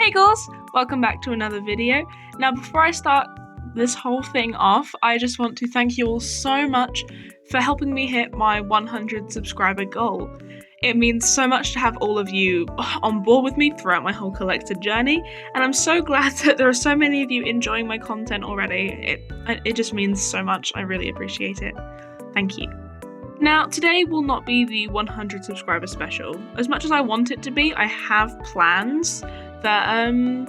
Hey girls, welcome back to another video. Now before I start this whole thing off, I just want to thank you all so much for helping me hit my 100 subscriber goal. It means so much to have all of you on board with me throughout my whole collected journey, and I'm so glad that there are so many of you enjoying my content already. It just means so much. I really appreciate it. Thank you. Now, today will not be the 100 subscriber special. As much as I want it to be, I have plans that I'm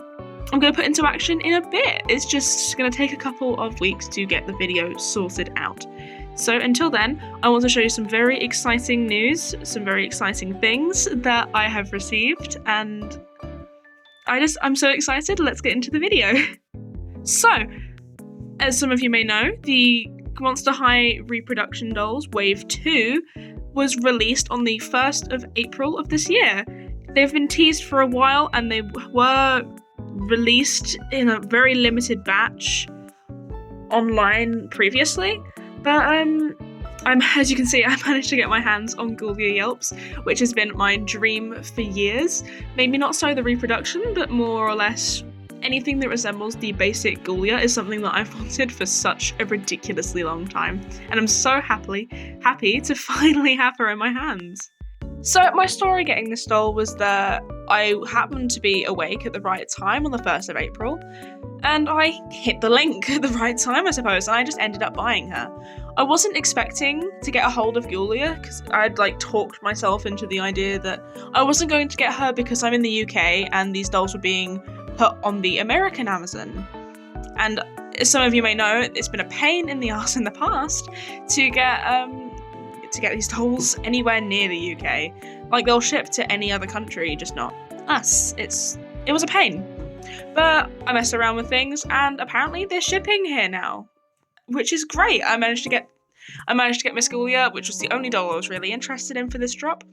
going to put into action in a bit. It's just going to take a couple of weeks to get the video sorted out. So until then, I want to show you some very exciting news, some very exciting things that I have received, and I'm so excited. Let's get into the video. So, as some of you may know, the Monster High Reproduction Dolls Wave 2 was released on the 1st of April of this year. They've been teased for a while and they were released in a very limited batch online previously, but as you can see, I managed to get my hands on Ghoulia Yelps, which has been my dream for years. Maybe not so the reproduction, but more or less anything that resembles the basic Ghoulia is something that I've wanted for such a ridiculously long time, and I'm so happy to finally have her in my hands. So my story getting this doll was that I happened to be awake at the right time on the 1st of April, and I hit the link at the right time, I suppose, and I just ended up buying her. I wasn't expecting to get a hold of Ghoulia because I'd talked myself into the idea that I wasn't going to get her because I'm in the UK and these dolls were being put on the American Amazon. And as some of you may know, it's been a pain in the ass in the past to get these dolls anywhere near the UK. They'll ship to any other country, just not us. It was a pain. But I messed around with things and apparently they're shipping here now, which is great. I managed to get Miss Ghoulia, which was the only doll I was really interested in for this drop.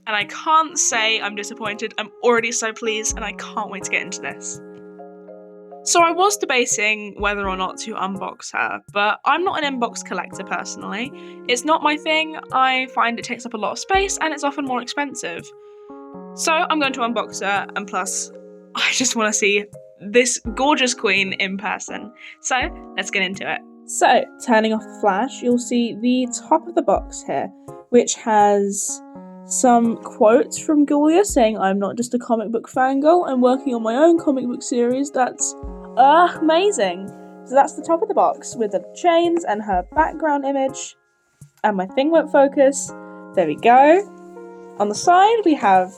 And I can't say I'm disappointed. I'm already so pleased and I can't wait to get into this. So I was debating whether or not to unbox her, but I'm not an inbox collector personally. It's not my thing. I find it takes up a lot of space and it's often more expensive. So I'm going to unbox her, and plus I just want to see this gorgeous queen in person. So let's get into it. So turning off the flash, you'll see the top of the box here, which has some quotes from Ghoulia saying, "I'm not just a comic book fangirl, I'm working on my own comic book series that's amazing." So that's the top of the box with the chains and her background image. And my thing won't focus. There we go. On the side we have,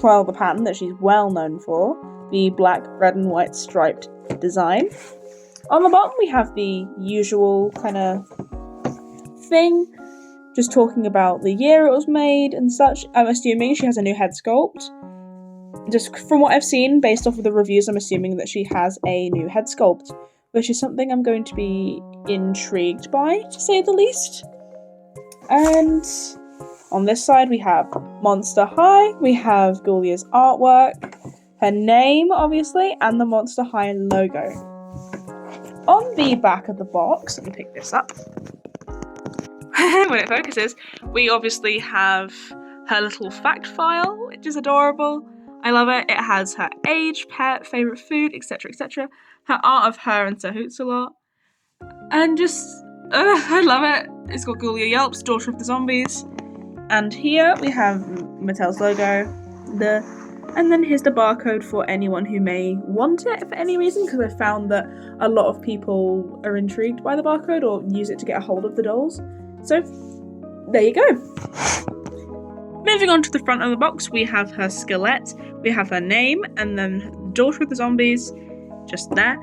well, the pattern that she's well known for, the black, red and white striped design. On the bottom we have the usual kind of thing, just talking about the year it was made and such. I'm assuming she has a new head sculpt. Just from what I've seen, based off of the reviews, I'm assuming that she has a new head sculpt, which is something I'm going to be intrigued by, to say the least. And on this side we have Monster High, we have Ghoulia's artwork, her name obviously, and the Monster High logo. On the back of the box, let me pick this up. When it focuses, we obviously have her little fact file, which is adorable. I love it. It has her age, pet, favourite food, etc, etc. Her art of her and Sir Hoots-a-Lot. And just, I love it. It's got Ghoulia Yelps, daughter of the zombies. And here we have Mattel's logo. And then here's the barcode for anyone who may want it for any reason, because I found that a lot of people are intrigued by the barcode or use it to get a hold of the dolls. So, there you go. Moving on to the front of the box, we have her skeleton, we have her name, and then daughter of the zombies, just there.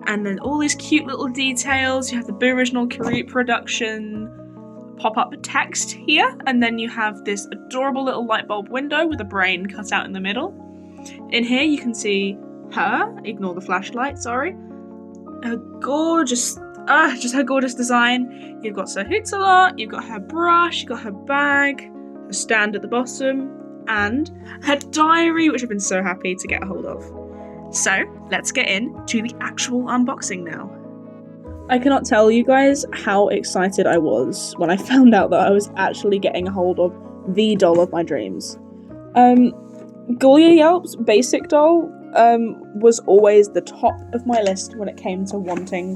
And then all these cute little details. You have the Booriginal Creeproduction pop-up text here, and then you have this adorable little light bulb window with a brain cut out in the middle. In here you can see her, ignore the flashlight, sorry. Her gorgeous, just her gorgeous design. You've got Sir Hoots-a-Lot, you've got her brush, you've got her bag, her stand at the bottom, and her diary, which I've been so happy to get a hold of. So let's get into the actual unboxing now. I cannot tell you guys how excited I was when I found out that I was actually getting a hold of the doll of my dreams. Ghoulia Yelps basic doll was always the top of my list when it came to wanting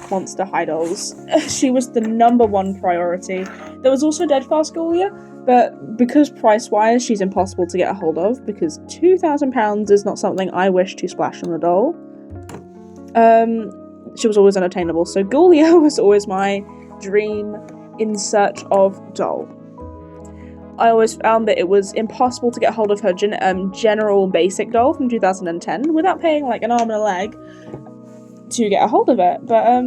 Monster High dolls. She was the number one priority. There was also Deadfast Ghoulia, but because price-wise she's impossible to get a hold of, because £2,000 is not something I wish to splash on a doll, she was always unattainable. So Ghoulia was always my dream in search of doll. I always found that it was impossible to get hold of her general basic doll from 2010 without paying like an arm and a leg to get a hold of it. But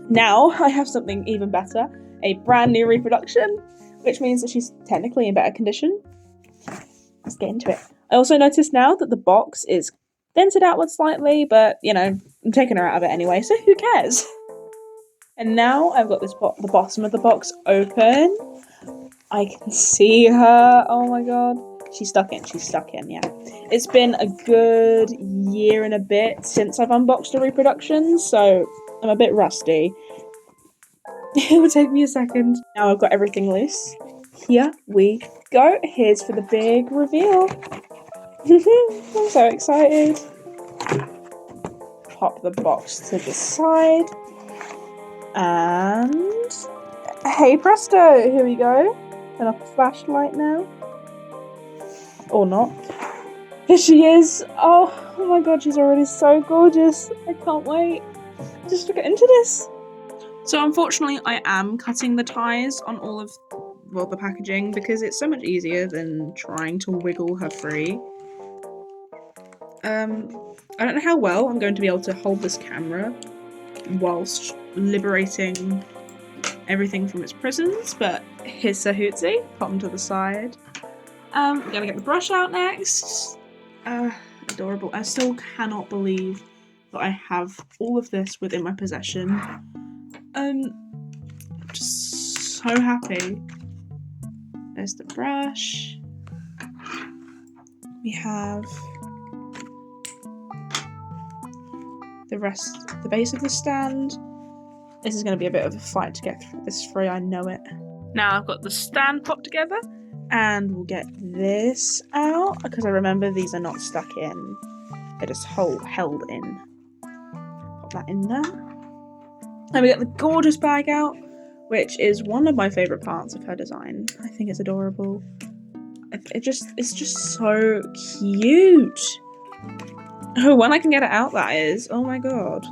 now I have something even better, a brand new reproduction, which means that she's technically in better condition. Let's get into it. I also noticed now that the box is dented outward slightly, but you know, I'm taking her out of it anyway, so who cares? And now I've got this the bottom of the box open. I can see her. Oh my god. She's stuck in, yeah. It's been a good year and a bit since I've unboxed a reproduction, so I'm a bit rusty. It would take me a second. Now I've got everything loose. Here we go. Here's for the big reveal. I'm so excited. Pop the box to the side. And hey presto, here we go. Turn off the flashlight now. Or not. Here she is. Oh my god, she's already so gorgeous. I can't wait just to get into this. So unfortunately I am cutting the ties on all of, well, the packaging, because it's so much easier than trying to wiggle her free. I don't know how well I'm going to be able to hold this camera whilst liberating everything from its prisons, but here's Sir Hootsie. Pop him to the side. I'm gonna get the brush out next. Adorable. I still cannot believe that I have all of this within my possession. Just so happy. There's the brush. We have the rest, the base of the stand. This is going to be a bit of a fight to get this free, I know it. Now I've got the stand popped together, and we'll get this out, because I remember these are not stuck in. They're just held in. Pop that in there. Then we get the gorgeous bag out, which is one of my favourite parts of her design. I think it's adorable. It's just so cute. Oh, when I can get it out, that is. Oh my god.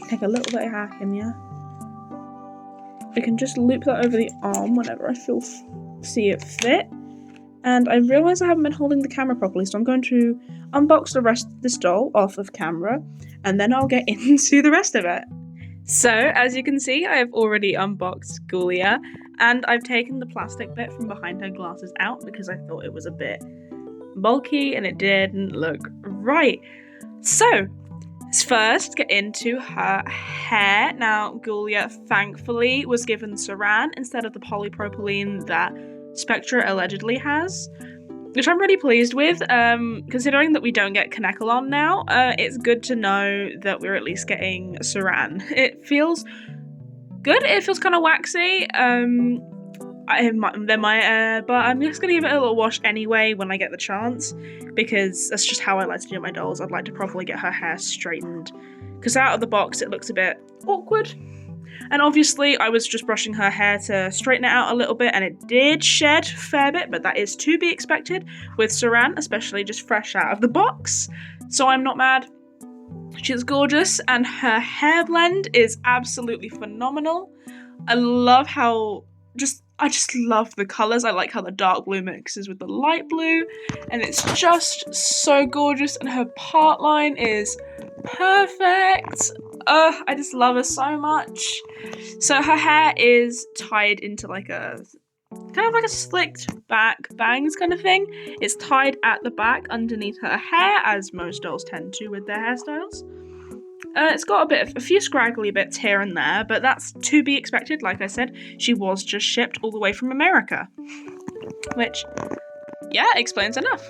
Take a little bit of hacking, yeah. I can just loop that over the arm whenever I see it fit. And I realise I haven't been holding the camera properly, so I'm going to unbox the rest of this doll off of camera, and then I'll get into the rest of it. So, as you can see, I have already unboxed Ghoulia, and I've taken the plastic bit from behind her glasses out because I thought it was a bit bulky and it didn't look right. So, let's first get into her hair. Now, Ghoulia thankfully was given saran instead of the polypropylene that Spectra allegedly has, which I'm really pleased with, considering that we don't get Kanekalon now. It's good to know that we're at least getting saran. It feels good. It feels kind of waxy. But I'm just gonna give it a little wash anyway when I get the chance, because that's just how I like to do my dolls. I'd like to properly get her hair straightened, because out of the box it looks a bit awkward. And obviously I was just brushing her hair to straighten it out a little bit, and it did shed a fair bit, but that is to be expected with saran, especially just fresh out of the box. So I'm not mad. She's gorgeous, and her hair blend is absolutely phenomenal. I love how I just love the colours. I like how the dark blue mixes with the light blue, and it's just so gorgeous, and her part line is perfect. I just love her so much. So her hair is tied into like a kind of like a slicked back bangs kind of thing. It's tied at the back underneath her hair, as most dolls tend to with their hairstyles. It's got a few scraggly bits here and there, but that's to be expected. Like I said, she was just shipped all the way from America, which, yeah, explains enough.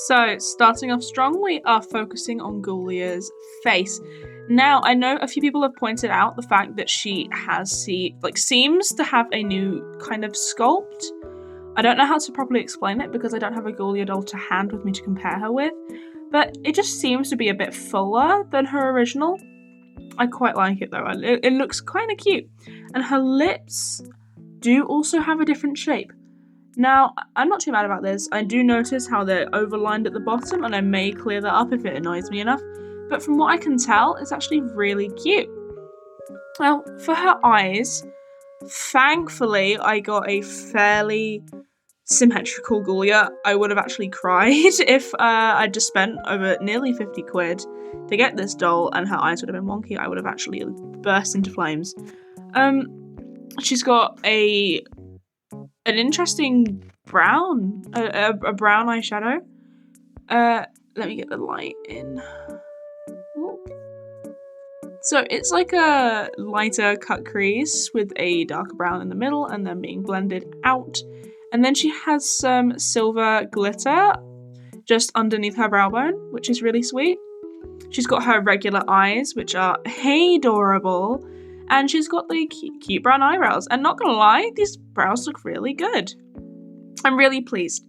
So, starting off strong, we are focusing on Ghoulia's face. Now, I know a few people have pointed out the fact that she has seems to have a new kind of sculpt. I don't know how to properly explain it because I don't have a Ghoulia doll to hand with me to compare her with, but it just seems to be a bit fuller than her original. I quite like it though. It looks kind of cute. And her lips do also have a different shape. Now, I'm not too mad about this. I do notice how they're overlined at the bottom, and I may clear that up if it annoys me enough. But from what I can tell, it's actually really cute. Well, for her eyes, thankfully, I got a fairly symmetrical Ghoulia. I would have actually cried if I'd just spent over nearly 50 quid to get this doll and her eyes would have been wonky. I would have actually burst into flames. She's got an interesting brown, a brown eyeshadow. Let me get the light in. Ooh. So it's like a lighter cut crease with a darker brown in the middle and then being blended out. And then she has some silver glitter just underneath her brow bone, which is really sweet. She's got her regular eyes, which are adorable. And she's got the cute brown eyebrows. And not gonna lie, these brows look really good. I'm really pleased.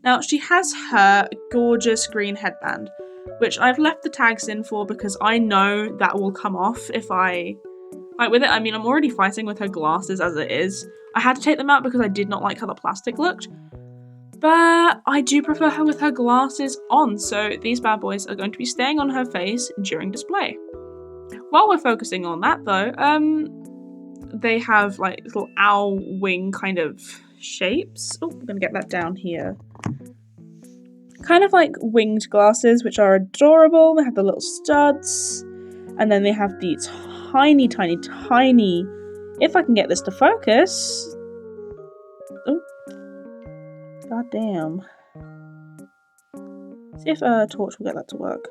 Now, she has her gorgeous green headband, which I've left the tags in for because I know that will come off if I fight with it. I mean, I'm already fighting with her glasses as it is. I had to take them out because I did not like how the plastic looked. But I do prefer her with her glasses on, so these bad boys are going to be staying on her face during display. While we're focusing on that though, they have like little owl wing kind of shapes. Oh, I'm gonna get that down here. Kind of like winged glasses, which are adorable. They have the little studs, and then they have the tiny, tiny, tiny, if I can get this to focus. Oh, god damn. See if a torch will get that to work.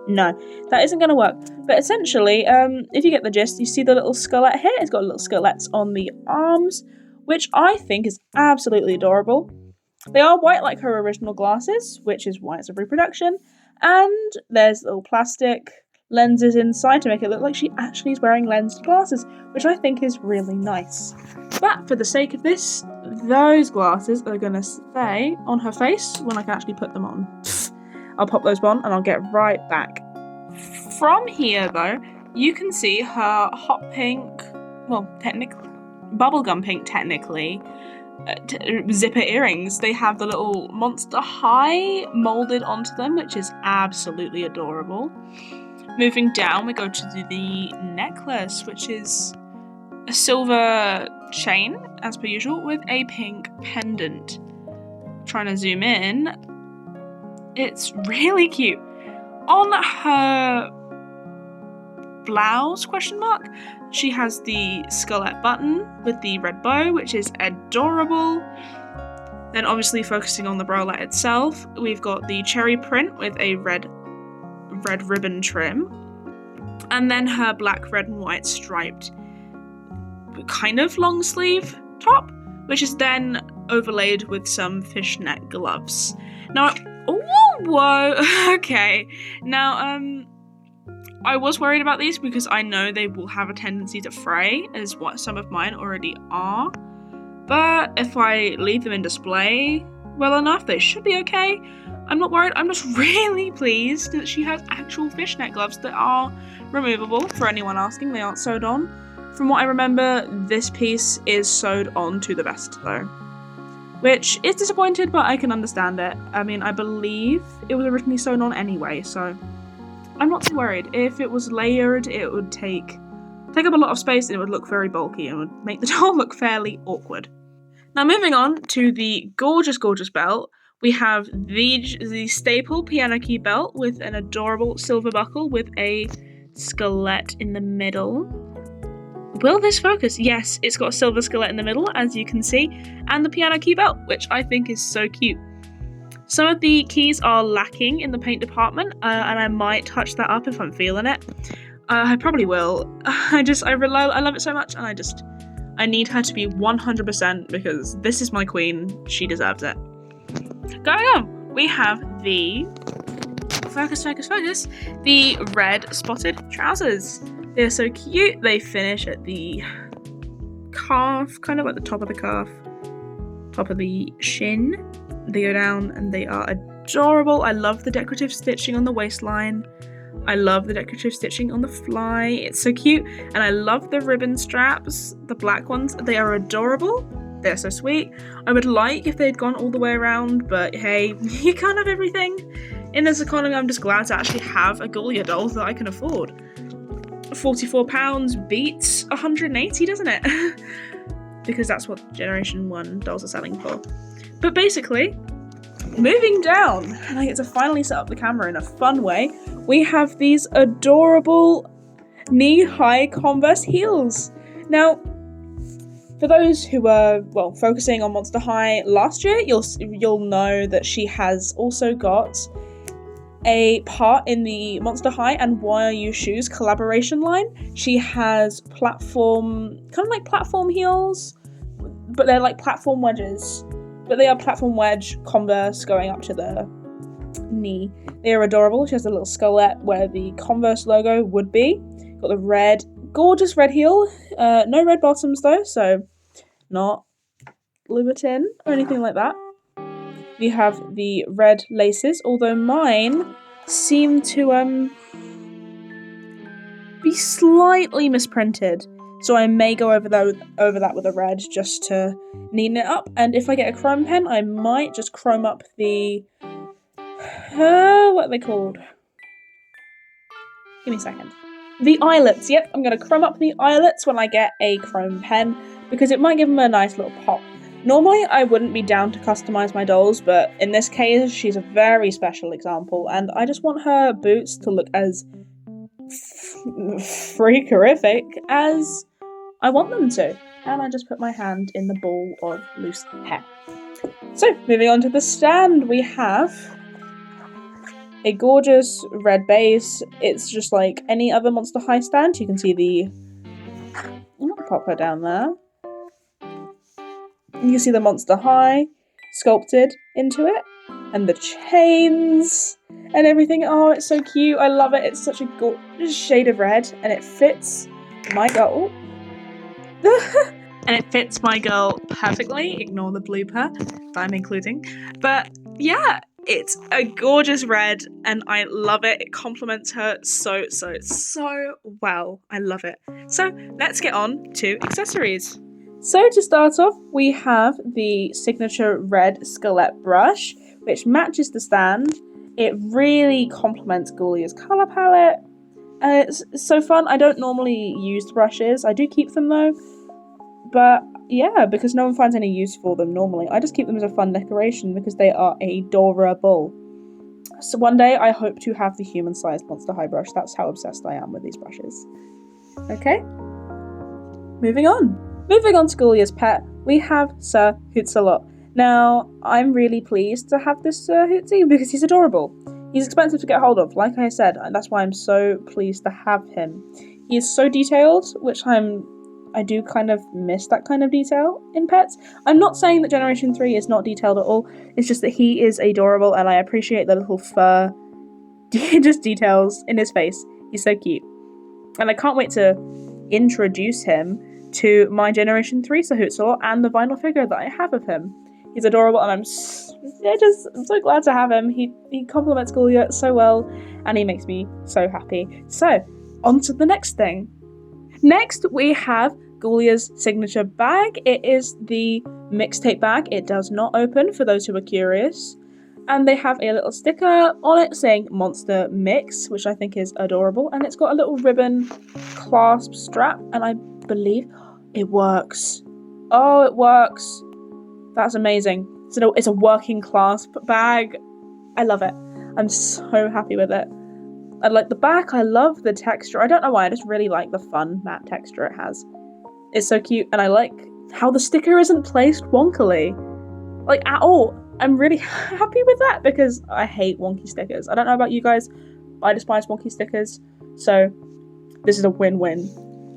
No, that isn't going to work. But essentially, if you get the gist, you see the little skelet here? It's got little skelets on the arms, which I think is absolutely adorable. They are white like her original glasses, which is why it's a reproduction. And there's little plastic lenses inside to make it look like she actually is wearing lensed glasses, which I think is really nice. But for the sake of this, those glasses are going to stay on her face when I can actually put them on. I'll pop those on and I'll get right back. From here though, you can see her hot pink, well, technically, bubblegum pink technically, zipper earrings. They have the little Monster High molded onto them, which is absolutely adorable. Moving down, we go to the necklace, which is a silver chain, as per usual, with a pink pendant. Trying to zoom in. It's really cute. On her blouse, question mark, she has the scarlet button with the red bow, which is adorable. Then obviously focusing on the bralette itself, we've got the cherry print with a red ribbon trim. And then her black, red and white striped kind of long sleeve top, which is then overlaid with some fishnet gloves. Now, whoa, okay. Now, I was worried about these because I know they will have a tendency to fray, as what some of mine already are. But if I leave them in display well enough, they should be okay. I'm not worried. I'm just really pleased that she has actual fishnet gloves that are removable. For anyone asking, they aren't sewed on. From what I remember, this piece is sewed on to the vest though, which is disappointed, but I can understand it. I mean, I believe it was originally sewn on anyway, so I'm not too worried. If it was layered, it would take up a lot of space and it would look very bulky and would make the doll look fairly awkward. Now moving on to the gorgeous, gorgeous belt, we have the staple piano key belt with an adorable silver buckle with a skelet in the middle. Will this focus? Yes, it's got a silver skelet in the middle, as you can see, and the piano key belt, which I think is so cute. Some of the keys are lacking in the paint department, and I might touch that up if I'm feeling it. I probably will. I love it so much, and I need her to be 100% because this is my queen. She deserves it. Going on, we have the the red spotted trousers. They're so cute. They finish at the calf, kind of like the top of the calf, top of the shin. They go down and they are adorable. I love the decorative stitching on the waistline. I love the decorative stitching on the fly. It's so cute. And I love the ribbon straps, the black ones. They are adorable. They're so sweet. I would like if they'd gone all the way around, but hey, you can't have everything. In this economy, I'm just glad to actually have a Ghoulia doll that I can afford. £44 beats 180, doesn't it? Because that's what Generation 1 dolls are selling for. But basically, moving down, and I get to finally set up the camera in a fun way, we have these adorable knee-high Converse heels. Now, for those who were, well, focusing on Monster High last year, you'll know that she has also got a part in the Monster High and Why Are You Shoes collaboration line. She has platform, kind of like platform heels, but they're like platform wedges. But they are platform wedge Converse going up to the knee. They are adorable. She has a little skullette where the Converse logo would be. Got the red, gorgeous red heel. No red bottoms though, so not Louboutin or anything like that. We have the red laces, although mine seem to be slightly misprinted. So I may go over that with a red just to neaten it up. And if I get a chrome pen, I might just chrome up the... what are they called? Give me a second. The eyelets. Yep, I'm going to chrome up the eyelets when I get a chrome pen because it might give them a nice little pop. Normally, I wouldn't be down to customise my dolls, but in this case, she's a very special example, and I just want her boots to look as freakerific as I want them to. And I just put my hand in the ball of loose hair. So, moving on to the stand, we have a gorgeous red base. It's just like any other Monster High stand. You can see the... I'll pop her down there. You can see the Monster High sculpted into it, and the chains and everything. Oh, it's so cute. I love it. It's such a gorgeous shade of red, and it fits my girl. And it fits my girl perfectly. Ignore the blooper that I'm including. But yeah, it's a gorgeous red, and I love it. It complements her so well. I love it. So let's get on to accessories. So to start off, we have the signature red Skullette brush, which matches the stand. It really complements Ghoulia's colour palette, and it's so fun. I don't normally use the brushes. I do keep them though, but yeah, because no one finds any use for them normally. I just keep them as a fun decoration because they are adorable. So one day I hope to have the human-sized Monster High brush. That's how obsessed I am with these brushes. Okay, moving on. Moving on to Ghoulia's pet, we have Sir Hootsalot. Now, I'm really pleased to have this Sir Hootsie because he's adorable. He's expensive to get hold of, like I said, and that's why I'm so pleased to have him. He is so detailed, which I do kind of miss that kind of detail in pets. I'm not saying that Generation 3 is not detailed at all, it's just that he is adorable and I appreciate the little fur just details in his face. He's so cute. And I can't wait to introduce him to my Generation 3 Sir Hootsalot and the vinyl figure that I have of him. He's adorable and I'm so glad to have him. He complements Ghoulia so well and he makes me so happy. So, on to the next thing. Next, we have Ghoulia's signature bag. It is the mixtape bag. It does not open, for those who are curious. And they have a little sticker on it saying Monster Mix, which I think is adorable. And it's got a little ribbon clasp strap, and I believe it works. Oh, it works. That's amazing. So it's a working clasp bag. I love it. I'm so happy with it. I like the back. I love the texture. I don't know why. I just really like the fun matte texture it has. It's so cute. And I like how the sticker isn't placed wonkily. Like, at all. I'm really happy with that because I hate wonky stickers. I don't know about you guys, but I despise wonky stickers. So this is a win-win.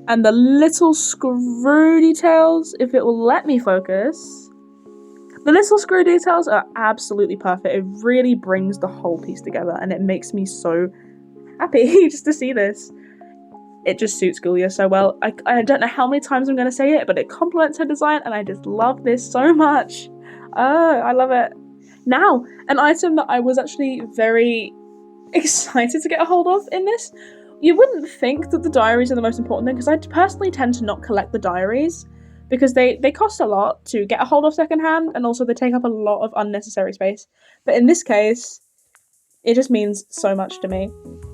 And the little screw details, if it will let me focus, the little screw details are absolutely perfect. It really brings the whole piece together and it makes me so happy just to see this. it just suits Ghoulia so well. I don't know how many times I'm going to say it, but it complements her design, and I just love this so much. Oh, I love it. Now, an item that I was actually very excited to get a hold of in this. You wouldn't think that the diaries are the most important thing, because I personally tend to not collect the diaries, because they cost a lot to get a hold of secondhand, and also they take up a lot of unnecessary space. But in this case, it just means so much to me.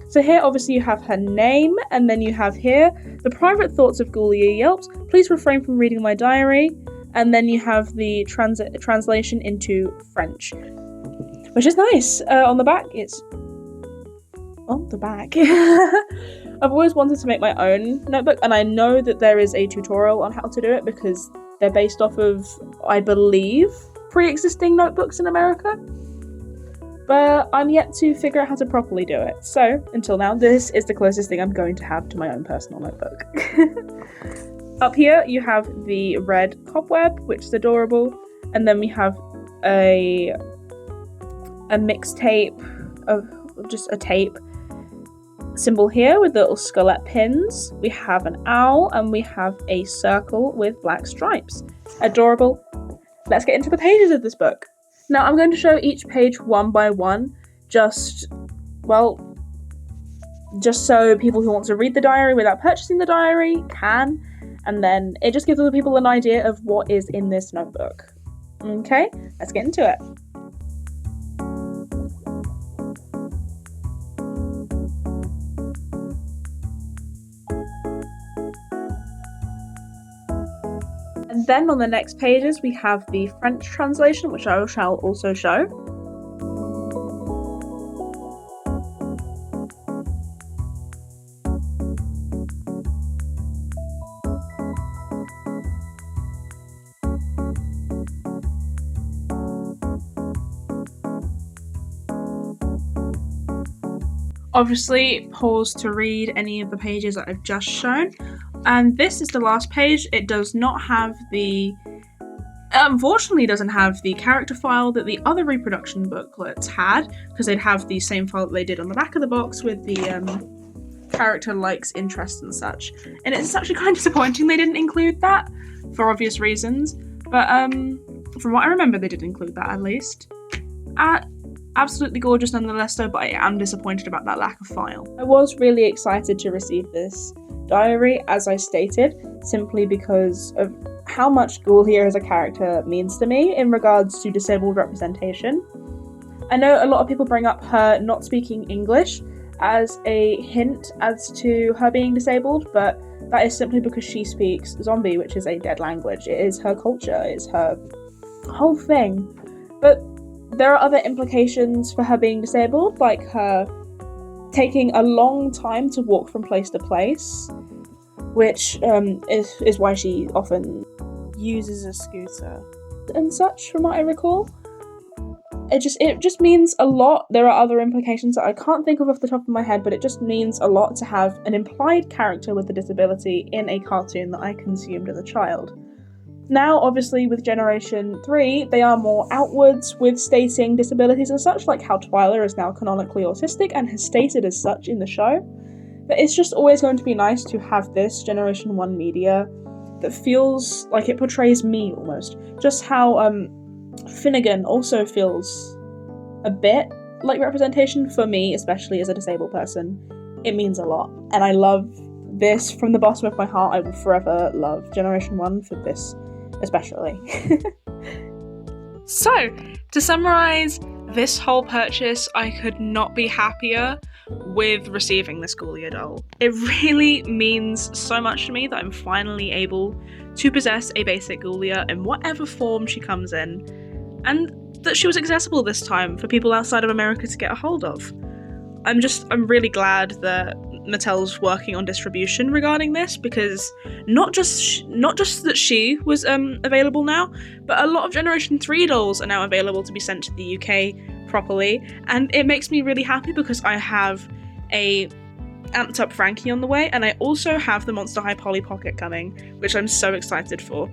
So here, obviously, you have her name, and then you have here, the private thoughts of Ghoulia yelps, please refrain from reading my diary, and then you have the translation into French, which is nice. On the back, it's... on the back. I've always wanted to make my own notebook, and I know that there is a tutorial on how to do it, because they're based off of, I believe, pre-existing notebooks in America. But I'm yet to figure out how to properly do it. So, until now, this is the closest thing I'm going to have to my own personal notebook. Up here, you have the red cobweb, which is adorable. And then we have a mixtape of just a tape symbol here with the little skullet pins. We have an owl, and we have a circle with black stripes. Adorable. Let's get into the pages of this book. Now, I'm going to show each page one by one, just so people who want to read the diary without purchasing the diary can, and then it just gives other people an idea of what is in this notebook. Okay, let's get into it. And then on the next pages, we have the French translation, which I shall also show. Obviously, pause to read any of the pages that I've just shown. And this is the last page. It does not have unfortunately doesn't have the character file that the other reproduction booklets had, because they'd have the same file that they did on the back of the box with the character likes, interests and such. And it's actually kind of disappointing they didn't include that, for obvious reasons. But from what I remember, they did include that at least. Absolutely gorgeous nonetheless though, but I am disappointed about that lack of file. I was really excited to receive this diary, as I stated, simply because of how much Ghoulia as a character means to me in regards to disabled representation. I know a lot of people bring up her not speaking English as a hint as to her being disabled, but that is simply because she speaks Zombie, which is a dead language. It is her culture, it's her whole thing. But there are other implications for her being disabled, like her taking a long time to walk from place to place, which is why she often uses a scooter and such, from what I recall. It just means a lot. There are other implications that I can't think of off the top of my head, but it just means a lot to have an implied character with a disability in a cartoon that I consumed as a child. Now, obviously, with Generation 3, they are more outwards with stating disabilities and such, like how Twyla is now canonically autistic and has stated as such in the show. But it's just always going to be nice to have this Generation 1 media that feels like it portrays me, almost. Just how Finnegan also feels a bit like representation for me, especially as a disabled person. It means a lot. And I love this from the bottom of my heart. I will forever love Generation 1 for this, especially. So, to summarise this whole purchase, I could not be happier with receiving this Ghoulia doll. It really means so much to me that I'm finally able to possess a basic Ghoulia in whatever form she comes in, and that she was accessible this time for people outside of America to get a hold of. I'm really glad that Mattel's working on distribution regarding this, because not just that she was available now, but a lot of Generation 3 dolls are now available to be sent to the UK properly, and it makes me really happy because I have a amped up Frankie on the way, and I also have the Monster High Polly Pocket coming, which I'm so excited for.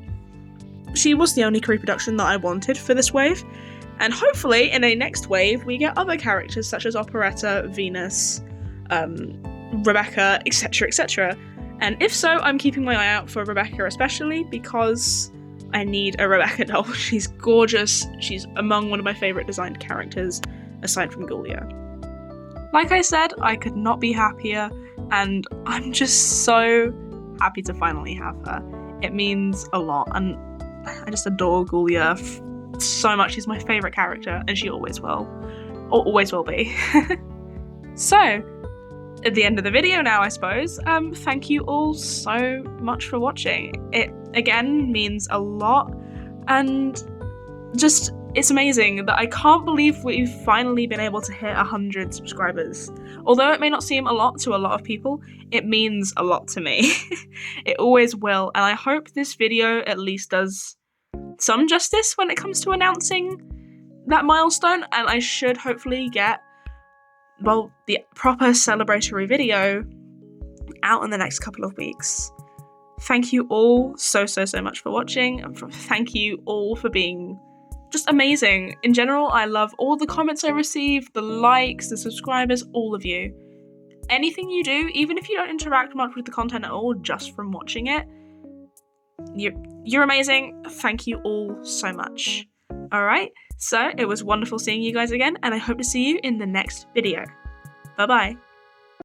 She was the only Creeproduction that I wanted for this wave, and hopefully in a next wave we get other characters such as Operetta, Venus, Rebecca, etc, etc. And if so, I'm keeping my eye out for Rebecca especially because I need a Rebecca doll. She's gorgeous. She's among one of my favourite designed characters, aside from Ghoulia. Like I said, I could not be happier, and I'm just so happy to finally have her. It means a lot, and I just adore Ghoulia so much. She's my favourite character, and she always will. Or always will be. So, at the end of the video now, I suppose, thank you all so much for watching. It, again, means a lot, and just, it's amazing that I can't believe we've finally been able to hit 100 subscribers. Although it may not seem a lot to a lot of people, it means a lot to me. It always will, and I hope this video at least does some justice when it comes to announcing that milestone, and I should hopefully get, well, the proper celebratory video out in the next couple of weeks. Thank you all so much for watching, and thank you all for being just amazing. In general, I love all the comments I receive, the likes, the subscribers, all of you. Anything you do, even if you don't interact much with the content at all, just from watching it, you're amazing. Thank you all so much. Alright, so it was wonderful seeing you guys again, and I hope to see you in the next video. Bye bye.